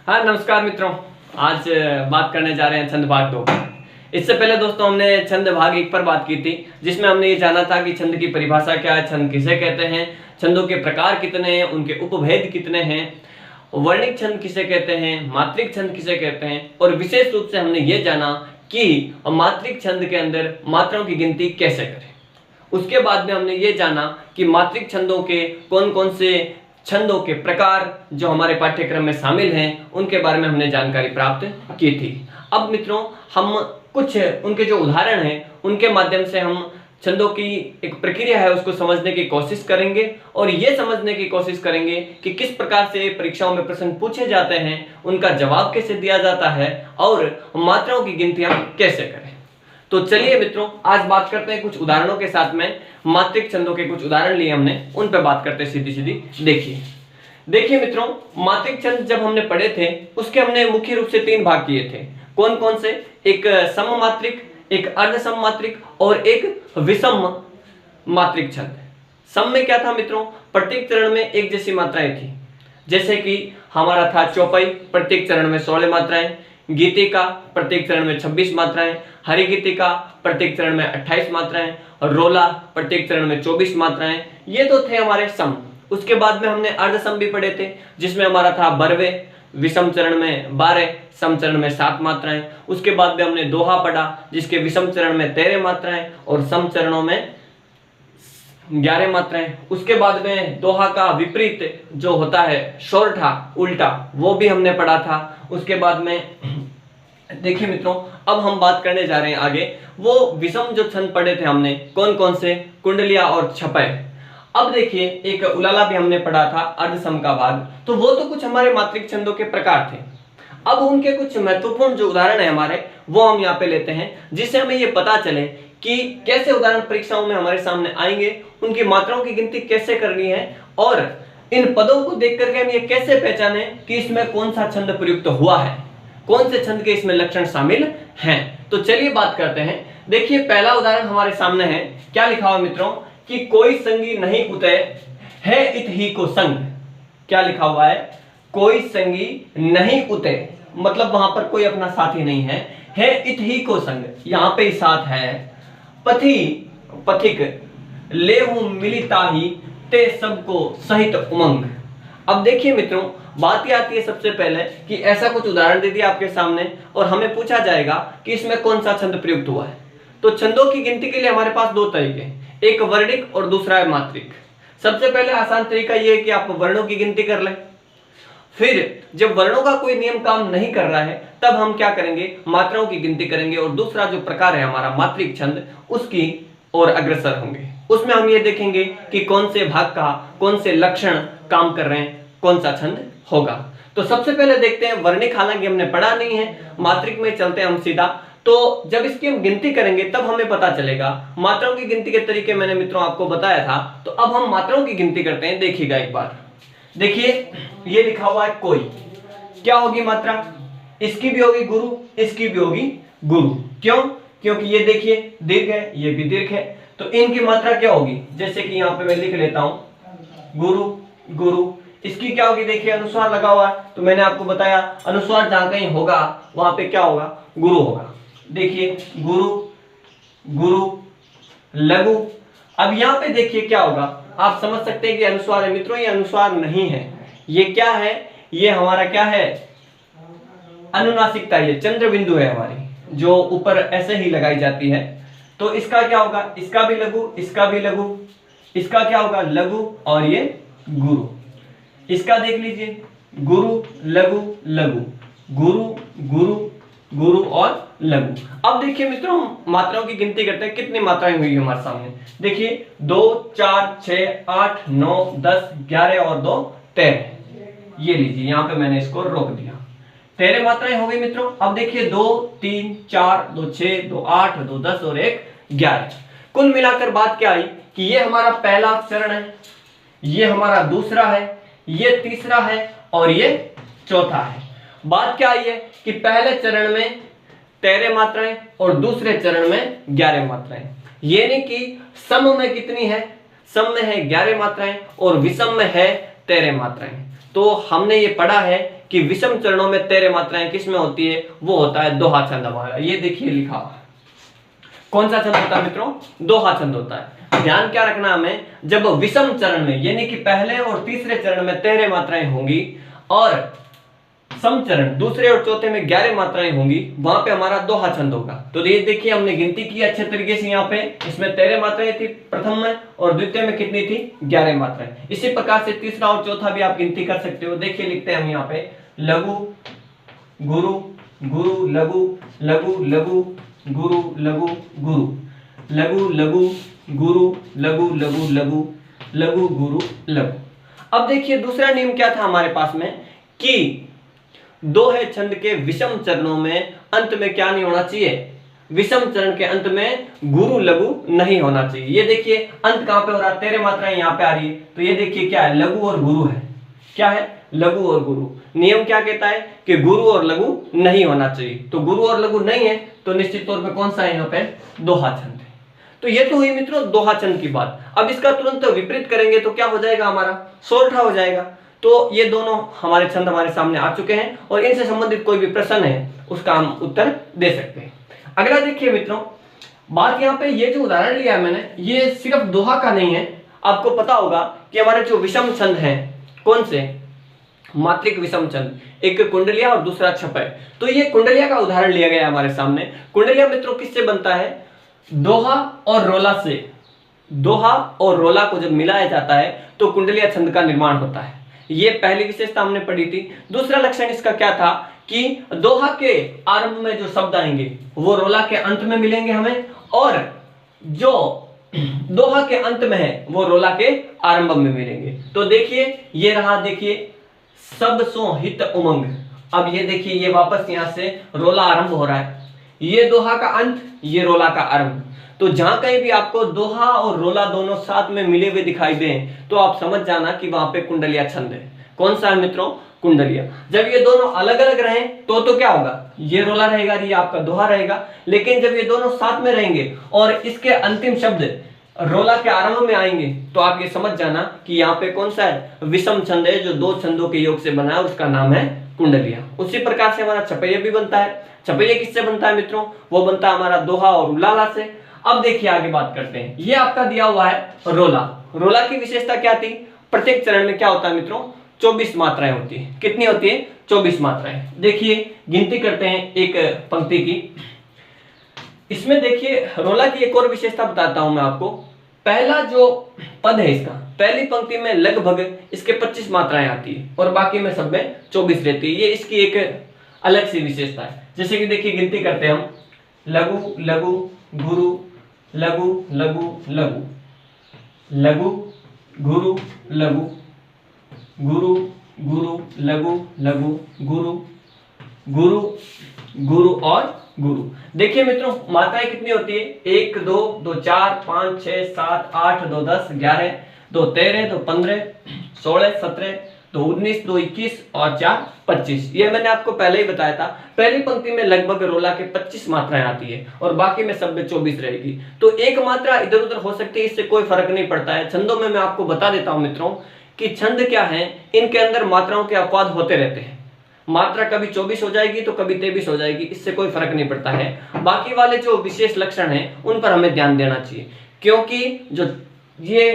हाँ नमस्कार मित्रों। आज बात करने जा रहे हैं छंद भाग 2। इससे पहले दोस्तों हमने छंद भाग 1 पर बात की थी, जिसमें हमने ये जाना था कि छंद की परिभाषा क्या है, छंद किसे कहते हैं, छंदों के प्रकार कितने हैं, उनके उपभेद कितने हैं, वर्णिक छंद किसे कहते हैं, मात्रिक छंद किसे कहते हैं, और विशेष रूप से हमने ये जाना कि मात्रिक छंद के अंदर मात्राओं की गिनती कैसे करें। उसके बाद में हमने ये जाना कि मात्रिक छंदों के कौन कौन से छंदों के प्रकार जो हमारे पाठ्यक्रम में शामिल हैं, उनके बारे में हमने जानकारी प्राप्त की थी। अब मित्रों हम कुछ उनके जो उदाहरण हैं उनके माध्यम से हम छंदों की एक प्रक्रिया है उसको समझने की कोशिश करेंगे और ये समझने की कोशिश करेंगे कि किस प्रकार से परीक्षाओं में प्रश्न पूछे जाते हैं, उनका जवाब कैसे दिया जाता है और मात्राओं की गिनती हम कैसे करें। तो चलिए मित्रों आज बात करते हैं कुछ उदाहरणों के साथ में। मात्रिक छंदों के कुछ उदाहरण लिए हमने, उन पे बात करते हैं सीधी सीधी। देखिए मित्रों, मात्रिक छंद जब हमने पढ़े थे उसके हमने मुख्य रूप से 3 भाग किए थे। कौन कौन से? एक सममात्रिक, एक अर्ध सममात्रिक और एक विषम मात्रिक छंद। सम में क्या था मित्रों? प्रत्येक चरण में एक जैसी मात्राएं थी। जैसे कि हमारा था चौपाई, प्रत्येक चरण में 16 मात्राएं, गीतिका प्रत्येक चरण में 26 मात्राएं, हरि गीतिका प्रत्येक चरण में 28 मात्राएं और रोला प्रत्येक चरण में 24 मात्राएं। ये तो थे हमारे सम। उसके बाद में हमने अर्ध सम भी पढ़े थे, जिसमें हमारा था बरवे, विषम चरण में 12, सम चरण में 7 मात्राएं। उसके बाद में हमने दोहा पढ़ा, जिसके विषम चरण में 13 मात्राएं और सम चरणों में 11 मात्राएं। उसके बाद में दोहा का विपरीत जो होता है शोरठा, उल्टा, वो भी हमने पढ़ा था। उसके बाद में देखिए मित्रों, अब हम बात करने जा रहे हैं आगे वो विषम जो छंद पढ़े थे हमने, कौन कौन से? कुंडलिया और छपय। अब देखिए एक उलाला भी हमने पढ़ा था, अर्धसम का भाग। तो वो तो कुछ हमारे मात्रिक छंदों के प्रकार थे। अब उनके कुछ महत्वपूर्ण जो उदाहरण है हमारे, वो हम यहाँ पे लेते हैं, जिससे हमें ये पता चले कि कैसे उदाहरण परीक्षाओं में हमारे सामने आएंगे, उनकी मात्राओं की गिनती कैसे करनी है और इन पदों को देख करके हम ये कैसे पहचाने कि इसमें कौन सा छंद प्रयुक्त हुआ है, कौन से छंद के इसमें लक्षण शामिल हैं। तो चलिए बात करते हैं। देखिए पहला उदाहरण हमारे सामने है। क्या लिखा हुआ मित्रों? कि कोई संगी नहीं उतय है इत ही को संग। क्या लिखा हुआ है? कोई संगी नहीं उतय, मतलब वहां पर कोई अपना साथी नहीं है इत ही को संग, यहां पे साथ है। पथी पथिक लेहु मिलिता ही ते सबको सहित उमंग। अब देखिए मित्रों, बात ही आती है सबसे पहले कि ऐसा कुछ उदाहरण दे दिया आपके सामने और हमें पूछा जाएगा कि इसमें कौन सा छंद प्रयुक्त हुआ है। तो छंदों की गिनती के लिए हमारे पास 2 तरीके, एक वर्णिक और दूसरा है मात्रिक। सबसे पहले आसान तरीका यह है कि आप वर्णों की गिनती कर लें। फिर जब वर्णों का कोई नियम काम नहीं कर रहा है तब हम क्या करेंगे? मात्राओं की गिनती करेंगे और दूसरा जो प्रकार है हमारा मात्रिक छंद, उसकी ओर अग्रसर होंगे। उसमें हम ये देखेंगे कि कौन से भाग का कौन से लक्षण काम कर रहे हैं, कौन सा छंद होगा। तो सबसे पहले देखते हैं वर्णिक, हालांकि हमने पढ़ा नहीं है, मात्रिक में चलते हैं हम सीधा। तो जब इसकी हम गिनती करेंगे तब हमें पता चलेगा। मात्राओं की गिनती के तरीके मैंने मित्रों आपको बताया था, तो अब हम मात्राओं की गिनती करते हैं। देखिएगा एक बार, देखिए ये लिखा हुआ है कोई। क्या होगी मात्रा? इसकी भी होगी गुरु, इसकी भी होगी गुरु। क्यों? क्योंकि ये देखिए दीर्घ है, ये भी दीर्घ है, तो इनकी मात्रा क्या होगी? जैसे कि यहाँ पे मैं लिख लेता हूं गुरु गुरु। इसकी क्या होगी? देखिए अनुस्वार लगा हुआ है, तो मैंने आपको बताया अनुस्वार जहां कहीं होगा वहां पे क्या होगा? गुरु होगा। देखिए गुरु गुरु लघु। अब यहाँ पे देखिए क्या होगा, आप समझ सकते हैं कि अनुस्वार है मित्रों, ये अनुस्वार नहीं है, ये क्या है? ये हमारा क्या है? अनुनासिकता, ये चंद्र बिंदु है हमारी, जो ऊपर ऐसे ही लगाई जाती है। तो इसका क्या होगा? इसका भी लघु, इसका भी लघु, इसका क्या होगा? लघु और ये गुरु। इसका देख लीजिए गुरु लघु लघु, गुरु गुरु गुरु और लघु। अब देखिए मित्रों, मात्राओं की गिनती करते हैं, कितनी मात्राएं हुई हमारे सामने। देखिए 2 4 6 8 9 10 11 और 2 13। ये लीजिए, यहां पे मैंने इसको रोक दिया। 13 मात्राएं हो गई मित्रों। अब देखिए 2 3 4 2 6 2 8 2 10 और 1 11। कुल मिलाकर बात क्या आई कि ये हमारा पहला चरण है, ये हमारा दूसरा है, ये तीसरा है और ये चौथा है। बात क्या आई है कि पहले चरण में 13 मात्राएं और दूसरे चरण में 11 मात्राएं। यानी कि सम में कितनी है? सम में है 11 मात्राएं और विषम में है 13 मात्राएं। तो हमने ये पढ़ा है कि विषम चरणों में तेरे मात्राएं किस में होती है, वो होता है दोहा छंद हमारा। ये देखिए लिखा हुआ है। कौन सा छंद होता है मित्रों? दोहा छंद होता है। ध्यान क्या रखना हमें, जब विषम चरण में यानी कि पहले और तीसरे चरण में 13 मात्राएं होंगी और सम चरण दूसरे और चौथे में 11 मात्राएं होंगी, वहां पे हमारा दोहा छंद होगा। तो ये देखिए हमने गिनती की अच्छे तरीके से, यहाँ पे इसमें 13 मात्राएं थी प्रथम में और द्वितीय में कितनी थी? 11 मात्राएं। इसी प्रकार से तीसरा और चौथा भी आप गिनती कर सकते हो। देखिए लिखते हैं हम यहाँ पे लघु गुरु गुरु लघु लघु लघु गुरु लघु गुरु लघु लघु गुरु लघु लघु लघु लघु गुरु लघु। अब देखिए दूसरा नियम क्या था हमारे पास में कि दोहे छंद के विषम चरणों में अंत में क्या नहीं होना चाहिए? विषम चरण के अंत में गुरु लघु नहीं होना चाहिए। ये देखिए अंत कहां पे हो रहा है? 13 मात्राएं यहाँ पे आ रही है, तो ये देखिए क्या है? लघु और गुरु है। क्या है? लघु और गुरु। नियम क्या कहता है कि गुरु और लघु नहीं होना चाहिए। तो गुरु और लघु नहीं है तो निश्चित तौर पे कौन सा है यहाँ पे? दोहा छंद है। तो ये तो हुई मित्रों दोहा छंद की बात। अब इसका तुरंत विपरीत करेंगे तो क्या हो जाएगा? हमारा सोरठा हो जाएगा। तो ये दोनों हमारे छंद हमारे सामने आ चुके हैं और इनसे संबंधित कोई भी प्रश्न है उसका हम उत्तर दे सकते हैं। अगला देखिए मित्रों, बात यहाँ पे ये जो उदाहरण लिया है मैंने, ये सिर्फ दोहा का नहीं है। आपको पता होगा कि हमारे जो विषम छंद हैं, कौन से? मात्रिक विषम छंद, एक कुंडलिया और दूसरा छपय। तो ये कुंडलिया का उदाहरण लिया गया है हमारे सामने। कुंडलिया मित्रों किससे बनता है? दोहा और रोला से। दोहा और रोला को जब मिलाया जाता है तो कुंडलिया छंद का निर्माण होता है। ये पहली विशेषता हमने पढ़ी थी। दूसरा लक्षण इसका क्या था कि दोहा के आरंभ में जो शब्द आएंगे वो रोला के अंत में मिलेंगे हमें, और जो दोहा के अंत में है वो रोला के आरंभ में मिलेंगे। तो देखिए ये रहा, देखिए सब सो हित उमंग। अब ये देखिए ये वापस यहां से रोला आरंभ हो रहा है। ये दोहा का अंत, ये रोला का आरंभ। तो जहां कहीं भी आपको दोहा और रोला दोनों साथ में मिले हुए दिखाई दें तो आप समझ जाना कि वहां पे कुंडलिया छंद है। कौन सा है मित्रों? कुंडलिया। जब ये दोनों अलग अलग रहें तो क्या होगा? ये रोला रहेगा, ये आपका दोहा रहेगा। लेकिन जब ये दोनों साथ में रहेंगे और इसके अंतिम शब्द रोला के आरंभ में आएंगे तो आप ये समझ जाना कि यहाँ पे कौन सा है? विषम छंद है जो दो छंदों के योग से बना है, उसका नाम है कुंडलिया। उसी प्रकार से हमारा छपैया भी बनता है। छपैया किससे बनता है मित्रों? वो बनता है हमारा दोहा और उलाला से। अब देखिए आगे बात करते हैं। ये आपका दिया हुआ है रोला। रोला की विशेषता क्या थी? प्रत्येक चरण में क्या होता है मित्रों? 24 मात्राएं होती है। कितनी होती है? 24 मात्राएं। देखिए गिनती करते हैं एक पंक्ति की। इसमें देखिए रोला की एक और विशेषता बताता हूं मैं आपको। पहला जो पद है इसका, पहली पंक्ति में लगभग इसके 25 मात्राएं आती है और बाकी में सब में 24 रहती है। ये इसकी एक अलग सी विशेषता है। जैसे कि देखिए गिनती करते हैं हम, लघु लघु गुरु लघु लघु लघु लघु गुरु लघु गुरु गुरु लघु लघु गुरु गुरु गुरु और गुरु। देखिए मित्रों मात्राएं कितनी होती है? 1 2 2 4 5 6 7 8 2 10 11 2 13 2 15 16 17 2 19 2 21 और 4 25। ये मैंने आपको पहले ही बताया था। पहली पंक्ति में लगभग रोला के 25 मात्राएं आती है और बाकी में सब में 24 रहेगी। तो एक मात्रा इधर उधर हो सकती है, इससे कोई फर्क नहीं पड़ता है। छंदों में मैं आपको बता देता हूं मित्रों कि छंद क्या है, इनके अंदर मात्राओं के अपवाद होते रहते हैं। मात्रा कभी 24 हो जाएगी तो कभी 23 हो जाएगी, इससे कोई फर्क नहीं पड़ता है। बाकी वाले जो विशेष लक्षण हैं उन पर हमें ध्यान देना चाहिए, क्योंकि जो ये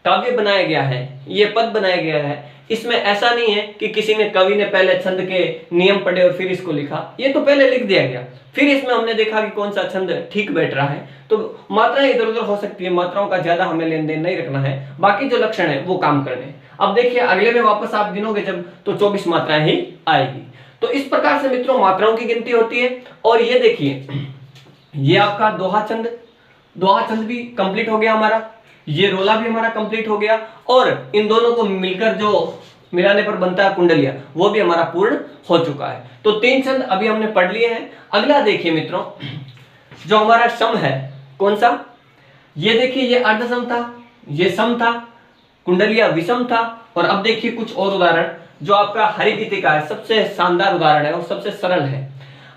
काव्य बनाया गया है, ये पद बनाया गया है, इसमें ऐसा नहीं है कि किसी ने कवि ने पहले छंद के नियम पढ़े और फिर इसको लिखा। ये तो पहले लिख दिया गया, फिर इसमें हमने देखा कि कौन सा छंद ठीक बैठ रहा है। तो मात्राएं इधर उधर हो सकती है, मात्राओं का ज्यादा हमें लेन देन नहीं रखना है। बाकी जो लक्षण है वो काम करने। अब देखिए अगले में वापस आप गिनोगे जब तो 24 मात्राएं ही आएगी। तो इस प्रकार से मित्रों मात्राओं की गिनती होती है। और ये देखिए ये आपका दोहा छंद भी कंप्लीट हो गया हमारा, ये रोला भी हमारा कंप्लीट हो गया, और इन दोनों को मिलकर जो मिलाने पर बनता है कुंडलिया, वो भी हमारा पूर्ण हो चुका है। तो 3 छंद अभी हमने पढ़ लिए हैं। अगला देखिए मित्रों जो हमारा सम है, कौन सा? ये देखिए ये अर्धसम था, ये सम था, कुंडलिया विषम था। और अब देखिए कुछ और उदाहरण। जो आपका हरिगीतिका है सबसे शानदार उदाहरण है और सबसे सरल है।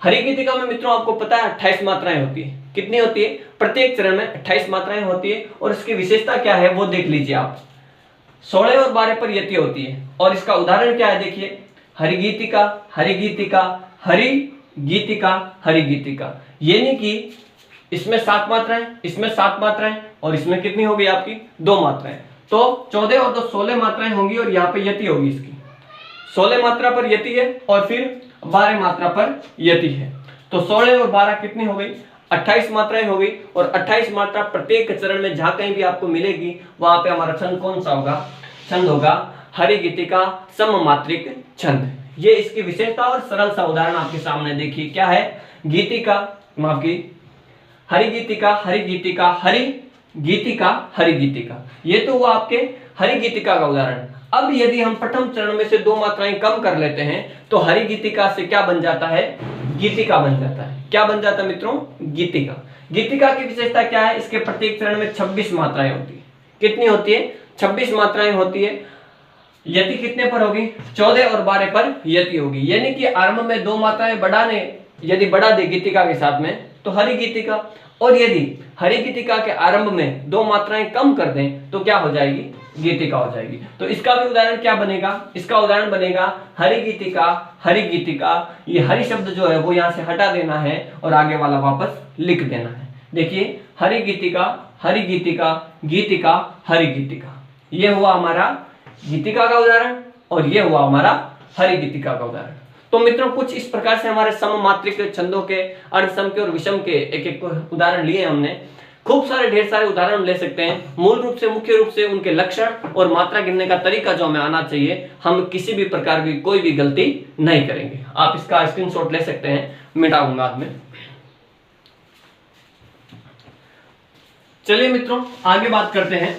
हरिगीतिका में मित्रों आपको पता है 28 मात्राएं होती है। कितनी होती है? प्रत्येक चरण में 28 मात्राएं होती है। और इसकी विशेषता क्या है वो देख लीजिए आप। 16 और 12 पर यति होती है। और इसका उदाहरण क्या है? देखिए हरिगीतिका, हरिगीतिका, हरिगीतिका, हरिगीतिका। यानी कि इसमें 7 मात्राएं, इसमें 7 मात्राएं और इसमें कितनी होगी आपकी 2 मात्राएं। तो 14 और 2 16 मात्राएं होंगी और यहाँ पे यति होगी इसकी। 16 मात्रा पर यति है और फिर 12 मात्रा पर यति है। तो 16 और 12 कितनी हो गई 28 मात्राएं हो गई। और 28 मात्रा प्रत्येक चरण में जहां कहीं भी आपको मिलेगी वहां पे हमारा छंद कौन सा होगा, छंद होगा हरिगीतिका सममात्रिक छंद। ये इसकी विशेषता और सरल सा उदाहरण आपके सामने देखिए क्या है। गीतिका, माफ की, हरिगीतिका, हरिगीतिका, हरिगीतिका, हरिगीतिका। ये तो हुआ आपके हरिगीतिका का उदाहरण। अब यदि हम प्रथम चरण में से 2 मात्राएं कम कर लेते हैं तो हरिगीतिका से क्या बन जाता है, गीतिका बन जाता है। क्या बन जाता है मित्रों, गीतिका। गीतिका की विशेषता क्या है, इसके प्रत्येक चरण में 26 मात्राएं होती है। कितनी होती है, 26 मात्राएं होती है। यति कितने पर होगी, 14 और 12 पर यति होगी। यानी कि आरंभ में 2 मात्राएं बढ़ाने, यदि बढ़ा दे गीतिका के साथ में तो हरिगीतिका, और यदि हरिगीतिका के आरंभ में 2 मात्राएं कम कर दें तो क्या हो जाएगी, गीतिका हो जाएगी। तो इसका भी उदाहरण क्या बनेगा, इसका उदाहरण बनेगा हरिगीतिका, हरिगीतिका। ये हरि शब्द जो है वो यहाँ से हटा देना है और आगे वाला वापस लिख देना है। देखिए हरिगीतिका, हरिगीतिका, गीतिका, हरिगीतिका। ये हुआ हमारा गीतिका का उदाहरण और ये हुआ हमारा हरिगीतिका का उदाहरण। तो मित्रों कुछ इस प्रकार से हमारे सममात्रिक छंदों के, अर्धसम के और विषम के एक एक उदाहरण लिए हमने। खूब सारे ढेर सारे उदाहरण ले सकते हैं। मूल रूप से, मुख्य रूप से उनके लक्षण और मात्रा गिनने का तरीका जो हमें आना चाहिए, हम किसी भी प्रकार की कोई भी गलती नहीं करेंगे। आप इसका स्क्रीनशॉट ले सकते हैं, मिटाऊंगा बाद में। चलिए मित्रों आगे बात करते हैं।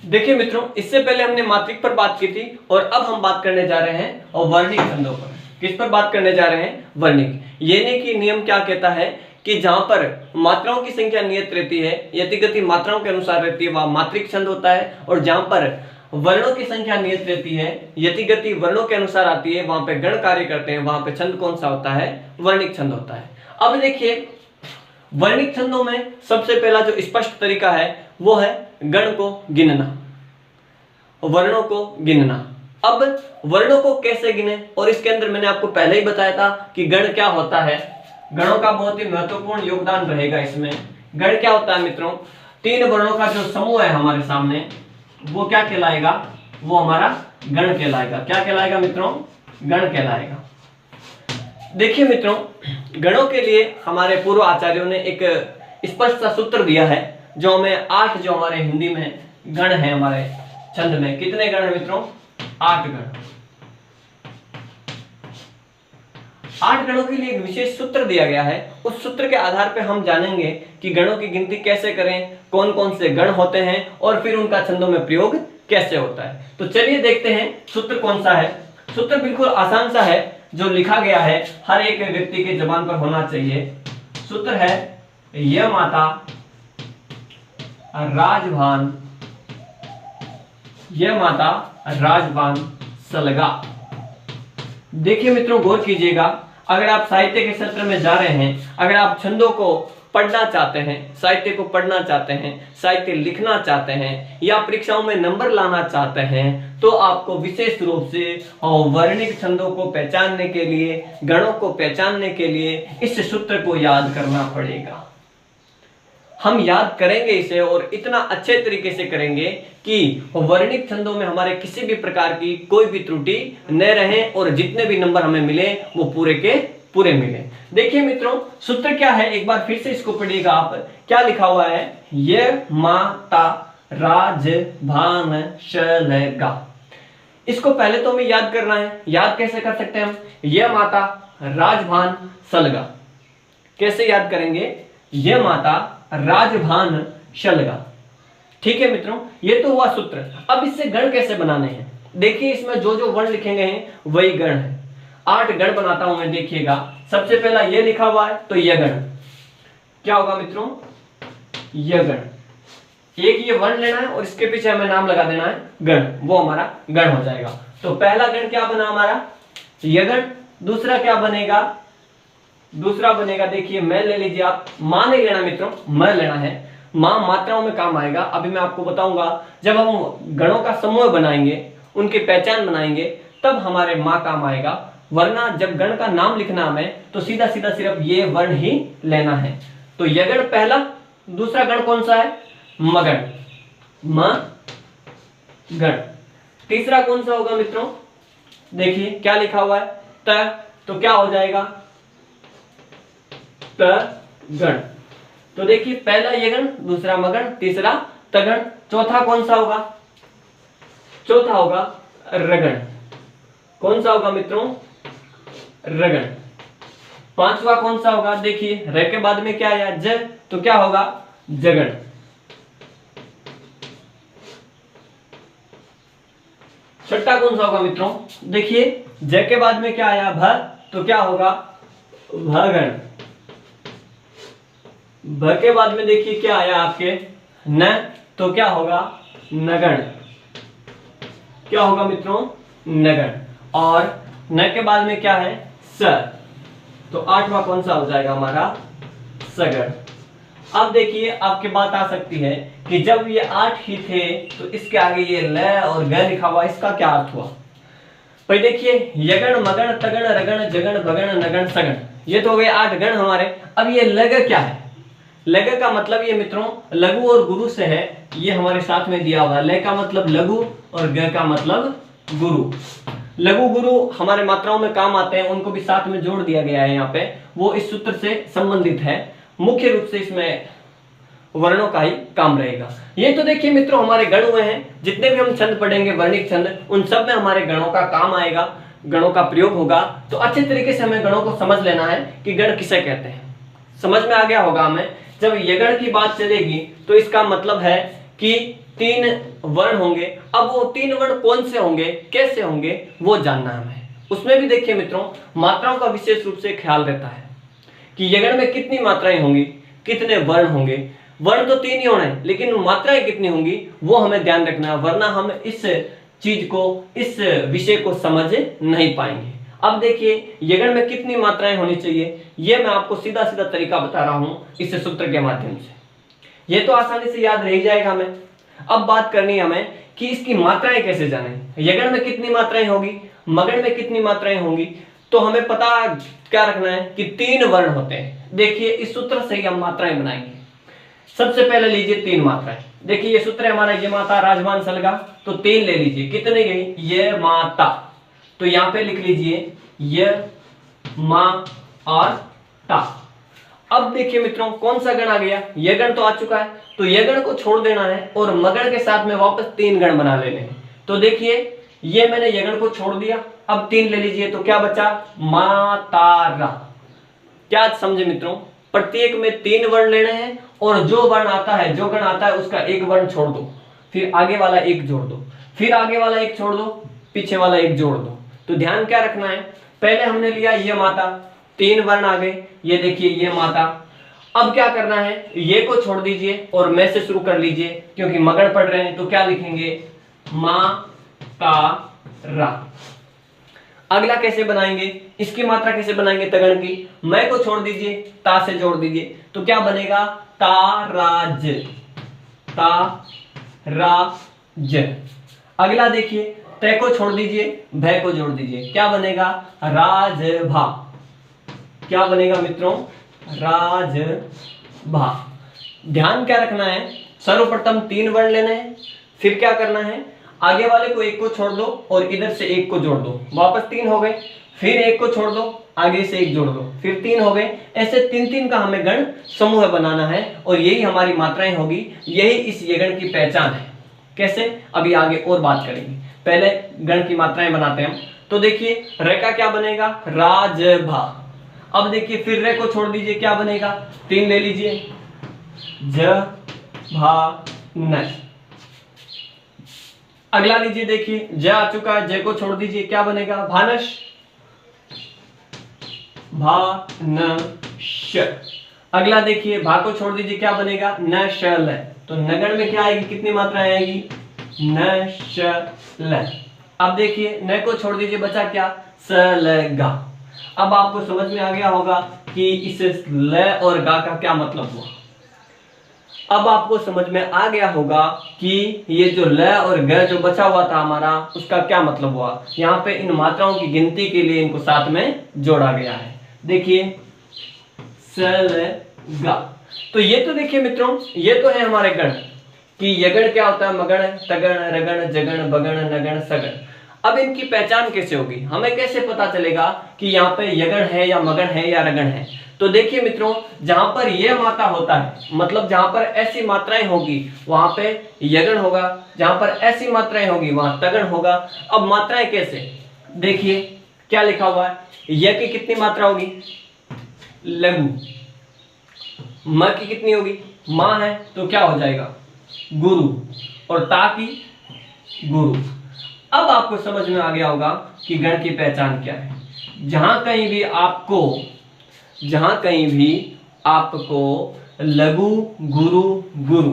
देखिए मित्रों, इससे पहले हमने मात्रिक पर बात की थी और अब हम बात करने जा रहे हैं और वर्णिक छंदों पर। किस पर बात करने जा रहे हैं, वर्णिक। यानी कि नियम क्या कहता है कि जहां पर मात्राओं की संख्या नियत रहती है, यतिगति मात्राओं के अनुसार रहती है, वह मात्रिक छंद होता है। और जहां पर वर्णों की संख्या नियत रहती है, यतिगति वर्णों के अनुसार आती है, वहां पे गण कार्य करते हैं, वहां पे छंद कौन सा होता है, वर्णिक छंद होता है। अब देखिए वर्णिक छंदों में सबसे पहला जो स्पष्ट तरीका है वो है गण को गिनना, वर्णों को गिनना। अब वर्णों को कैसे गिने, और इसके अंदर मैंने आपको पहले ही बताया था कि गण क्या होता है। गणों का बहुत ही महत्वपूर्ण योगदान रहेगा इसमें। गण क्या होता है मित्रों, 3 वर्णों का जो समूह है हमारे सामने वो क्या कहलाएगा, वो हमारा गण कहलाएगा। क्या कहलाएगा मित्रों, गण कहलाएगा। देखिए मित्रों, गणों के लिए हमारे पूर्व आचार्यों ने एक स्पष्ट सा सूत्र दिया है, जो हमें 8 जो हमारे हिंदी में गण है, हमारे छंद में कितने गण है मित्रों, 8 गण। 8 गणों के लिए एक विशेष सूत्र दिया गया है। उस सूत्र के आधार पर हम जानेंगे कि गणों की गिनती कैसे करें, कौन कौन से गण होते हैं और फिर उनका छंदों में प्रयोग कैसे होता है। तो चलिए देखते हैं सूत्र कौन सा है। सूत्र बिल्कुल आसान सा है, जो लिखा गया है हर एक व्यक्ति के जबान पर होना चाहिए। सूत्र है यह माता राजभान, यह माता राजभान सलगा। देखिए मित्रों गौर कीजिएगा, अगर आप साहित्य के सत्र में जा रहे हैं, अगर आप छंदों को पढ़ना चाहते हैं, साहित्य को पढ़ना चाहते हैं, साहित्य लिखना चाहते हैं या परीक्षाओं में नंबर लाना चाहते हैं, तो आपको विशेष रूप से वर्णिक छंदों को पहचानने के लिए, गणों को पहचानने के लिए इस सूत्र को याद करना पड़ेगा। हम याद करेंगे इसे और इतना अच्छे तरीके से करेंगे कि वर्णिक छंदों में हमारे किसी भी प्रकार की कोई भी त्रुटि न रहे और जितने भी नंबर हमें मिले वो पूरे के पूरे मिले। देखिए मित्रों सूत्र क्या है, एक बार फिर से इसको पढ़िएगा आप। क्या लिखा हुआ है, ये माता राजभान सलगा। इसको पहले तो हमें याद करना है। याद कैसे कर सकते हैं हम, ये माता राजभान सलगा। कैसे याद करेंगे, ये माता राजभान शलगा। ठीक है मित्रों, ये तो हुआ सूत्र। अब इससे गण कैसे बनाने हैं, देखिए इसमें जो जो वर्ण लिखे गए हैं वही गण है। 8 गण बनाता हूं मैं, देखिएगा। सबसे पहला ये लिखा हुआ है तो यह गण क्या होगा मित्रों, यह गण। एक ये वर्ण लेना है और इसके पीछे हमें नाम लगा देना है गण, वो हमारा गण हो जाएगा। तो पहला गण क्या बना हमारा, यह गण। दूसरा क्या बनेगा, दूसरा बनेगा, देखिए मैं ले लीजिए, आप मां नहीं लेना मित्रों, मैं लेना है। मां मात्राओं में काम आएगा। अभी मैं आपको बताऊंगा जब हम गणों का समूह बनाएंगे, उनकी पहचान बनाएंगे, तब हमारे मां काम आएगा। वरना जब गण का नाम लिखना हमें तो सीधा सीधा सिर्फ ये वर्ण ही लेना है। तो यगण पहला। दूसरा गण कौन सा है? मगण, म गण। तीसरा कौन सा होगा मित्रों? देखिए क्या लिखा हुआ है, त, तो क्या हो जाएगा? त गण। तो देखिए पहला यगण, दूसरा मगण, तीसरा तगण। चौथा कौन सा होगा? चौथा होगा रगण। कौन सा होगा मित्रों? रगण। पांचवा कौन सा होगा? देखिए र के बाद में क्या आया? ज, तो क्या होगा? जगण। छठा कौन सा होगा मित्रों? देखिए ज के बाद में क्या आया? भ, तो क्या होगा? भगण। भ के बाद में देखिए क्या आया आपके? न, तो क्या होगा? नगण। क्या होगा मित्रों? नगण। और न के बाद में क्या है? स, तो आठवां कौन सा हो जाएगा हमारा? सगण। अब देखिए आपके बात आ सकती है कि जब ये 8 ही थे तो इसके आगे ये ल और ग लिखा हुआ, इसका क्या अर्थ हुआ? भाई देखिए यगण, मगण, तगण, रगण, जगण, भगण, नगण, सगण, ये तो हो गए 8 गण हमारे। अब ये लग क्या है? लग का मतलब ये मित्रों लघु और गुरु से है, ये हमारे साथ में दिया हुआ है। ल का मतलब लघु और ग का मतलब गुरु। लघु गुरु हमारे मात्राओं में काम आते हैं, उनको भी साथ में जोड़ दिया गया है यहाँ पे, वो इस सूत्र से संबंधित है। मुख्य रूप से इसमें वर्णों का ही काम रहेगा। ये तो देखिए मित्रों हमारे गण हुए हैं। जितने भी हम छंद पढ़ेंगे वर्णिक छंद, उन सब में हमारे गणों का काम आएगा, गणों का प्रयोग होगा। तो अच्छे तरीके से हमें गणों को समझ लेना है कि गण किसे कहते हैं। समझ में आ गया होगा हमें। जब यगण की बात चलेगी तो इसका मतलब है कि 3 वर्ण होंगे। अब वो 3 वर्ण कौन से होंगे, कैसे होंगे, वो जानना है हमें। उसमें भी देखिए मित्रों मात्राओं का विशेष रूप से ख्याल रहता है कि यगण में कितनी मात्राएं होंगी, कितने वर्ण होंगे। वर्ण तो 3 ही होने, लेकिन मात्राएं कितनी होंगी वो हमें ध्यान रखना है, वरना हम इस चीज को, इस विषय को समझ नहीं पाएंगे। अब देखिए यगण में कितनी मात्राएं होनी चाहिए, ये मैं आपको सीधा सीधा तरीका बता रहा हूं इस सूत्र के माध्यम से। ये तो आसानी से याद रह जाएगा हमें। अब बात करनी है हमें कि इसकी मात्राएं कैसे जाने। यगण में कितनी मात्राएं होगी, मगण में कितनी मात्राएं होंगी, तो हमें पता क्या रखना है कि 3 वर्ण होते हैं। देखिए इस सूत्र से ही हम मात्राएं बनाएंगे। सबसे पहले लीजिए 3 मात्राएं। देखिए ये सूत्र है हमारा, ये माता राजमान सलगा, तो 3 ले लीजिए। कितने गई? ये माता, तो यहां पे लिख लीजिए य, मां और ता। अब देखिए मित्रों कौन सा गण आ गया? यगण तो आ चुका है, तो यगण को छोड़ देना है और मगण के साथ में वापस 3 गण बना लेने हैं। तो देखिए ये मैंने यगण को छोड़ दिया, अब 3 ले लीजिए, तो क्या बचा? मातारा। क्या समझे मित्रों? प्रत्येक में 3 वर्ण लेने हैं और जो वर्ण आता है, जो गण आता है उसका 1 वर्ण छोड़ दो, फिर आगे वाला 1 जोड़ दो, फिर आगे वाला 1 छोड़ दो, पीछे वाला 1 जोड़ दो। तो ध्यान क्या रखना है, पहले हमने लिया ये माता, 3 वर्ण आ गए, ये देखिए ये माता। अब क्या करना है, ये को छोड़ दीजिए और मैं से शुरू कर लीजिए, क्योंकि मगण पढ़ रहे हैं। तो क्या लिखेंगे? मा ता रा। अगला कैसे बनाएंगे, इसकी मात्रा कैसे बनाएंगे तगण की? मैं को छोड़ दीजिए, ता से जोड़ दीजिए, तो क्या बनेगा? ताराज, ताराज। अगला देखिए तय को छोड़ दीजिए, भय को जोड़ दीजिए, क्या बनेगा? राजभा। क्या बनेगा मित्रों? राजभा। ध्यान क्या रखना है, सर्वप्रथम 3 वर्ण लेने हैं, फिर क्या करना है, आगे वाले को 1 को छोड़ दो और इधर से 1 को जोड़ दो, वापस 3 हो गए, फिर 1 को छोड़ दो, आगे से 1 जोड़ दो, फिर 3 हो गए। ऐसे 3-3 का हमें गण समूह बनाना है और यही हमारी मात्राएं होगी, यही इस यगण की पहचान है। कैसे, अभी आगे और बात करेंगे, पहले गण की मात्राएं बनाते हैं हम। तो देखिए र का क्या बनेगा? राजभा। अब देखिए फिर रे को छोड़ दीजिए, क्या बनेगा? 3 ले लीजिए, ज भा न। अगला लीजिए, देखिए ज आ चुका है, ज को छोड़ दीजिए, क्या बनेगा? भानश, भानश। अगला देखिए भा को छोड़ दीजिए, क्या बनेगा? न शल। तो नगण में क्या आएगी, कितनी मात्रा आएगी? न शल। अब देखिए न को छोड़ दीजिए, बचा क्या? सलगा। अब आपको समझ में आ गया होगा कि इस ल और गा का क्या मतलब हुआ। अब आपको समझ में आ गया होगा कि ये जो ल और ग जो बचा हुआ था हमारा, उसका क्या मतलब हुआ। यहाँ पे इन मात्राओं की गिनती के लिए इनको साथ में जोड़ा गया है। देखिए सल गा। तो ये तो देखिए मित्रों, ये तो है हमारे गण कि यगण क्या होता है, मगण, तगण, रगण, जगण, बगण, नगण, सगण। अब इनकी पहचान कैसे होगी, हमें कैसे पता चलेगा कि यहाँ पे यगण है या मगण है या रगण है। तो देखिए मित्रों, जहां पर यह मात्रा होता है, मतलब जहां पर ऐसी मात्राएं होगी वहां पे यगण होगा, जहां पर ऐसी मात्राएं होगी वहां तगण होगा। अब मात्राएं कैसे, देखिए क्या लिखा हुआ है, य की कितनी मात्रा होगी, लघु, म की कितनी होगी, मां है तो क्या हो जाएगा, गुरु, और ता की गुरु। अब आपको समझ में आ गया होगा कि गण की पहचान क्या है। जहां कहीं भी आपको लघु, गुरु, गुरु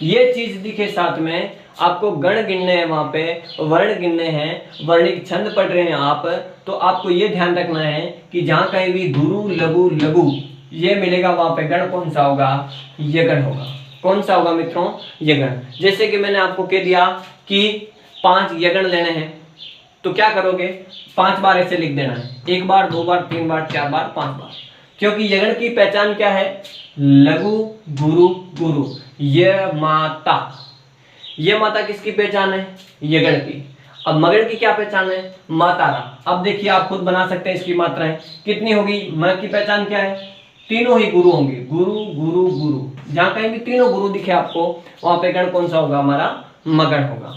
ये चीज दिखे साथ में, आपको गण गिनने हैं, वहां पे वर्ण गिनने हैं, वर्णिक छंद पढ़ रहे हैं आप, तो आपको ये ध्यान रखना है कि जहां कहीं भी गुरु, लघु, लघु ये मिलेगा वहां पे गण कौन सा होगा, यगण होगा। कौन सा होगा मित्रों, यगण। जैसे कि मैंने आपको कह दिया कि 5 यगण लेने हैं, तो क्या करोगे, 5 बार ऐसे लिख देना है, 1 बार, 2 बार, 3 बार, 4 बार, 5 बार। क्योंकि यगण की पहचान क्या है, लघु, गुरु, गुरु, ये माता। ये माता किसकी पहचान है, यगण की। अब मगण की क्या पहचान है, मातारा। अब देखिए आप खुद बना सकते हैं, इसकी मात्राएं कितनी होगी। म की पहचान क्या है, तीनों ही गुरु होंगे, गुरु, गुरु, गुरु। जहां कहीं भी तीनों गुरु दिखे आपको, वहां पे गण कौन सा होगा, हमारा मगण होगा।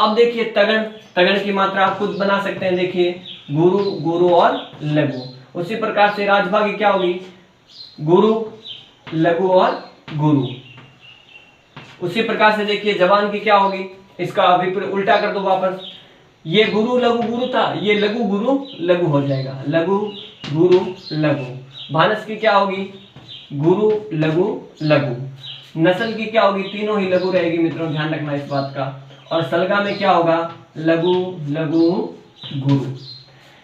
अब देखिए तगण, तगण की मात्रा आप खुद बना सकते हैं, देखिए गुरु, गुरु और लघु। उसी प्रकार से राजभागी क्या होगी, गुरु, लघु और गुरु। उसी प्रकार से देखिए जवान की क्या होगी, इसका विपरीत उल्टा कर दो वापस, ये गुरु, लघु, गुरु था, ये लघु, गुरु, लघु हो जाएगा, लघु, गुरु, लघु। भानस की क्या होगी, गुरु, लघु, लघु। नस्ल की क्या होगी, तीनों ही लघु रहेगी मित्रों, ध्यान रखना इस बात का। और सलगा में क्या होगा, लघु, लघु, गुरु।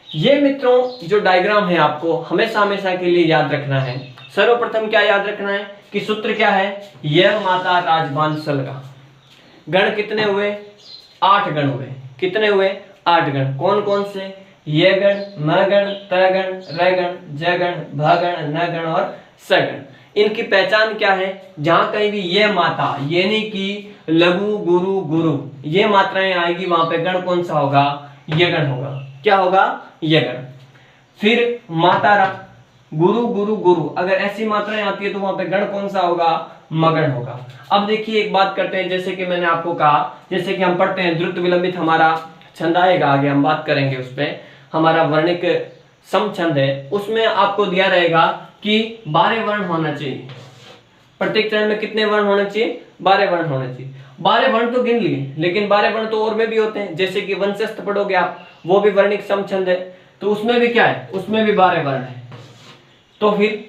ये मित्रों जो डायग्राम है आपको हमेशा हमेशा के लिए याद रखना है। सर्वप्रथम क्या याद रखना है कि सूत्र क्या है, यह माता राजबान सलगा। गण कितने हुए, 8 गण हुए। कितने हुए, 8 गण। कौन कौन से, ये गण, मगण, तगण, रगण, जगण, भगण, नगण और सगण। इनकी पहचान क्या है, जहां कहीं भी ये माता यानी कि लघु, गुरु, गुरु ये मात्राएं आएगी, वहां पे गण कौन सा होगा, यगण होगा। क्या होगा, यगण। फिर मातारा, गुरु, गुरु, गुरु, अगर ऐसी मात्राएं आती है तो वहां पे गण कौन सा होगा, मगण होगा। अब देखिए एक बात करते हैं, जैसे कि मैंने आपको कहा, जैसे कि हम पढ़ते हैं द्रुत विलंबित हमारा छंद आएगा, आगे हम बात करेंगे उस पर। हमारा वर्णिक सम छंद है, उसमें आपको दिया रहेगा कि 12 वर्ण होना चाहिए। प्रत्येक चरण में कितने वर्ण होने चाहिए, 12 वर्ण होने चाहिए। 12 वर्ण तो गिन लिए, लेकिन 12 वर्ण तो और में भी होते हैं, जैसे कि वंशस्थ पढ़ोगे आप, वो भी वर्णिक सम छंद है, तो उसमें भी क्या है, उसमें भी 12 वर्ण है। तो फिर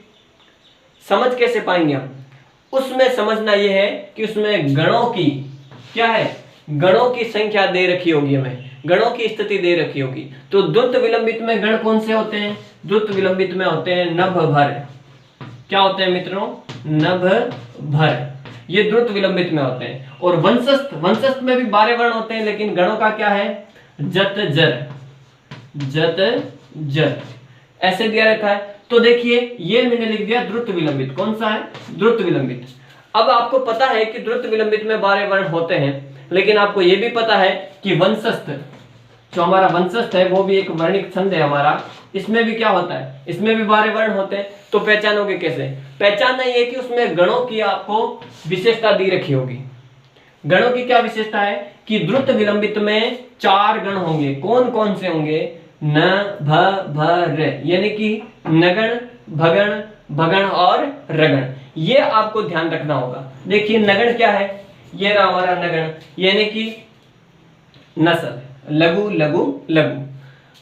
समझ कैसे पाएंगे हम, उसमें समझना यह है कि उसमें गणों की क्या है, गणों की संख्या दे रखी होगी, हमें गणों की स्थिति दे रखी होगी। तो द्रुत विलंबित में गण कौन से होते हैं, द्रुत विलंबित में होते हैं नभ भर। क्या होते हैं मित्रों, नभ भर, ये द्रुत विलंबित में होते हैं। और वंशस्थ, वंशस्थ में भी 12 वर्ण होते हैं, लेकिन गणों का क्या है, जत जर, जत जर ऐसे दिया रहता है। तो देखिए ये मैंने लिख दिया द्रुत विलंबित, कौन सा है, द्रुत विलंबित। अब आपको पता है कि द्रुत विलंबित में 12 वर्ण होते हैं, लेकिन आपको यह भी पता है कि वंशस्थ, जो हमारा वंशस्थ है वो भी एक वर्णिक छंद है हमारा, इसमें भी क्या होता है, इसमें भी 12 वर्ण होते हैं। तो पहचानोगे कैसे, पहचानना ये है कि उसमें गणों की आपको विशेषता दी रखी होगी। गणों की क्या विशेषता है कि द्रुत विलंबित में 4 गण होंगे। कौन कौन से होंगे, न, भ, भ, र, यानी कि नगण, भगण, भगण और रगण। ये आपको ध्यान रखना होगा। देखिए नगण क्या है, ये रहा हमारा नगण, यानी कि नस्ल, लघु, लघु, लघु।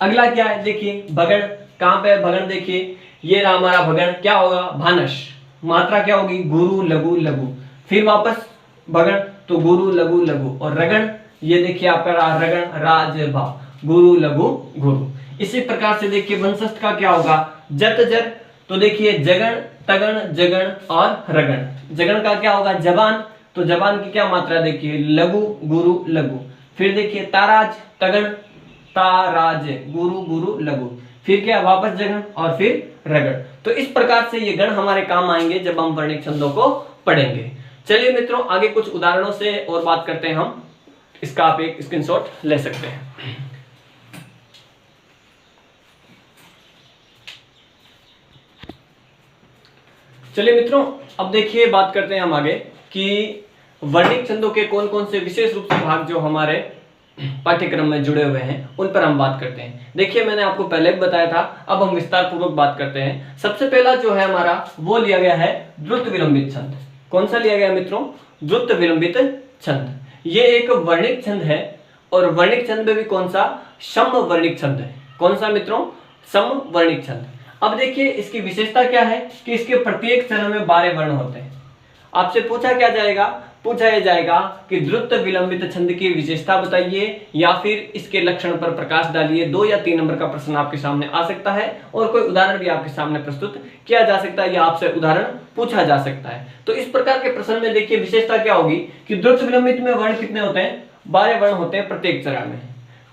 अगला क्या है, देखिए भगण, कहां पे है भगण, देखिए ये रहा हमारा भगण, क्या होगा, भानस, मात्रा क्या होगी, गुरु, लघु, लघु। फिर वापस भगण, तो गुरु, लघु, लघु। और रगण, ये देखिए आपका रगण, राज, भा, गुरु, लघु, गुरु। इसी प्रकार से देखिए वंशस्थ का क्या होगा, जत जर, तो देखिए जगण, तगण, जगण और रगण। जगण का क्या होगा? जबान, तो जबान की क्या मात्रा देखिए? लघु गुरु लघु। फिर देखिए ताराज, तगण, ताराज, गुरु गुरु लघु। फिर क्या? वापस जगण और फिर रगड़। तो इस प्रकार से ये गण हमारे काम आएंगे जब हम वर्णिक छंदों को पढ़ेंगे। चलिए मित्रों आगे कुछ उदाहरणों से और बात करते हैं हम। इसका आप एक स्क्रीनशॉट ले सकते हैं। चलिए मित्रों अब देखिए बात करते हैं हम आगे कि वर्णिक छंदों के कौन कौन से विशेष रूप से भाग जो हमारे पाठ्यक्रम में जुड़े हुए हैं उन पर हम बात करते हैं। देखिए मैंने आपको पहले भी बताया था, अब हम विस्तार पूर्वक बात करते हैं। सबसे पहला जो है हमारा वो लिया गया है द्रुत विलंबित छंद। कौन सा लिया गया मित्रों? द्रुत विलंबित छंद। ये एक वर्णिक छंद है और वर्णिक छंद में भी कौन सा? सम वर्णिक छंद है। कौन सा मित्रों? सम वर्णिक छंद। अब देखिए इसकी विशेषता क्या है कि इसके प्रत्येक चरण में 12 वर्ण होते हैं। आपसे पूछा क्या जाएगा? पूछा यह जाएगा कि द्रुत विलंबित छंद की विशेषता बताइए या फिर इसके लक्षण पर प्रकाश डालिए। 2 या 3 नंबर का प्रश्न आपके सामने आ सकता है और कोई उदाहरण भी आपके सामने प्रस्तुत किया जा सकता है या आपसे उदाहरण पूछा जा सकता है। तो इस प्रकार के प्रश्न में देखिए विशेषता क्या होगी कि द्रुत विलंबित में वर्ण कितने होते हैं? 12 वर्ण होते हैं प्रत्येक चरण में।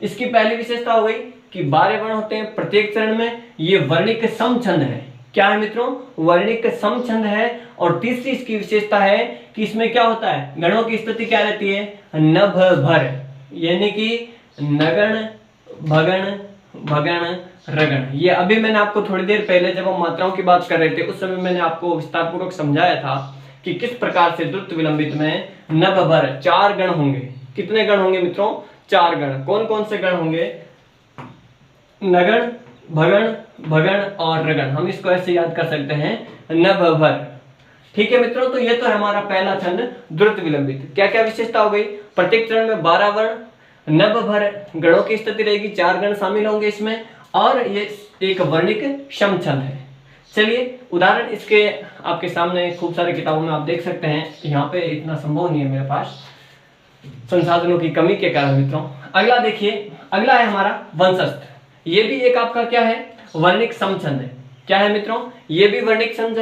इसकी पहली विशेषता हो गई कि 12 वर्ण होते हैं प्रत्येक चरण में। ये वर्णिक सम छंद है। क्या है मित्रों? वर्णिक सम छंद है। और तीसरी इसकी विशेषता है कि इसमें क्या होता है? गणों की स्थिति क्या रहती है? नभ भर, यानी कि नगण, भगण, भगण, रगण। ये अभी मैंने आपको थोड़ी देर पहले जब हम मात्राओं की बात कर रहे थे उस समय मैंने आपको विस्तार पूर्वक समझाया था कि किस प्रकार से द्रुत विलंबित में नभ भर 4 गण होंगे। कितने गण होंगे मित्रों? 4 गण। कौन कौन से गण होंगे? नगण, भगण, भगण और रगण। हम इसको ऐसे याद कर सकते हैं, नभ भर। ठीक है मित्रों, तो ये तो है हमारा पहला छंद द्रुत विलंबित। क्या क्या विशेषता हो गई? प्रत्येक चरण में 12 वर्ण, नभ भर, गणों की स्थिति रहेगी, 4 गण शामिल होंगे इसमें, और ये एक वर्णिक सम छंद है। चलिए उदाहरण इसके आपके सामने खूब सारे किताबों में आप देख सकते हैं। यहाँ पे इतना संभव नहीं है मेरे पास संसाधनों की कमी के कारण मित्रों। अगला देखिए, अगला है हमारा वंशस्थ। ये भी एक आपका क्या है? वर्णिक सम छंद है। क्या है मित्रों? ये भी वर्णिक सम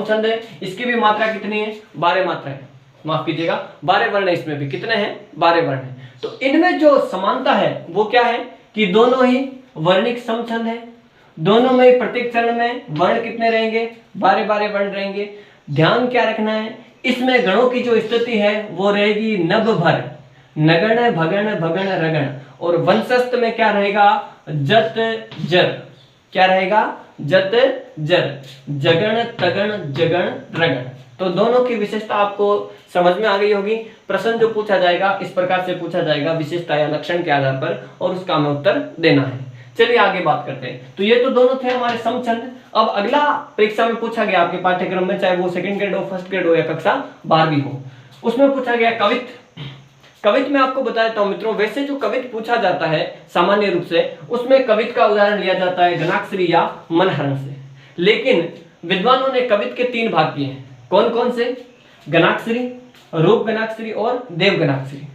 छंद है। इसकी भी मात्रा कितनी है? 12 मात्रा है, माफ कीजिएगा 12 वर्ण है। इसमें भी कितने हैं? 12 वर्ण है। तो इनमें जो समानता है वो क्या है कि दोनों ही वर्णिक सम छंद है। दोनों में प्रत्येक चरण में वर्ण कितने रहेंगे? 12 वर्ण रहेंगे। ध्यान क्या रखना है? इसमें गणों की जो स्थिति है वो रहेगी नभ भर, नगण, भगण, भगण, रगण। और वंशस्थ में क्या रहेगा? जत जर। क्या रहेगा? जत जर, जगण, तगण, जगण, रगण। तो दोनों की विशेषता आपको समझ में आ गई होगी। प्रश्न जो पूछा जाएगा इस प्रकार से पूछा जाएगा, विशेषता या लक्षण के आधार पर, और उसका हमें उत्तर देना है। चलिए आगे बात करते हैं। तो ये तो दोनों थे हमारे समछंद। अब अगला परीक्षा में पूछा गया आपके पाठ्यक्रम में, चाहे वो सेकंड ग्रेड हो, फर्स्ट ग्रेड हो या कक्षा 12वीं हो, उसमें पूछा गया कवित। कवित में आपको बता देता हूं मित्रों, वैसे जो कवित पूछा जाता है सामान्य रूप से उसमें कवित का उदाहरण लिया जाता है गणाक्षरी या मनहरण से। लेकिन विद्वानों ने कवित के 3 भाग किए हैं। कौन कौन से? गणाक्षरी, रूप गणाक्षरी और देव गणाक्षरी।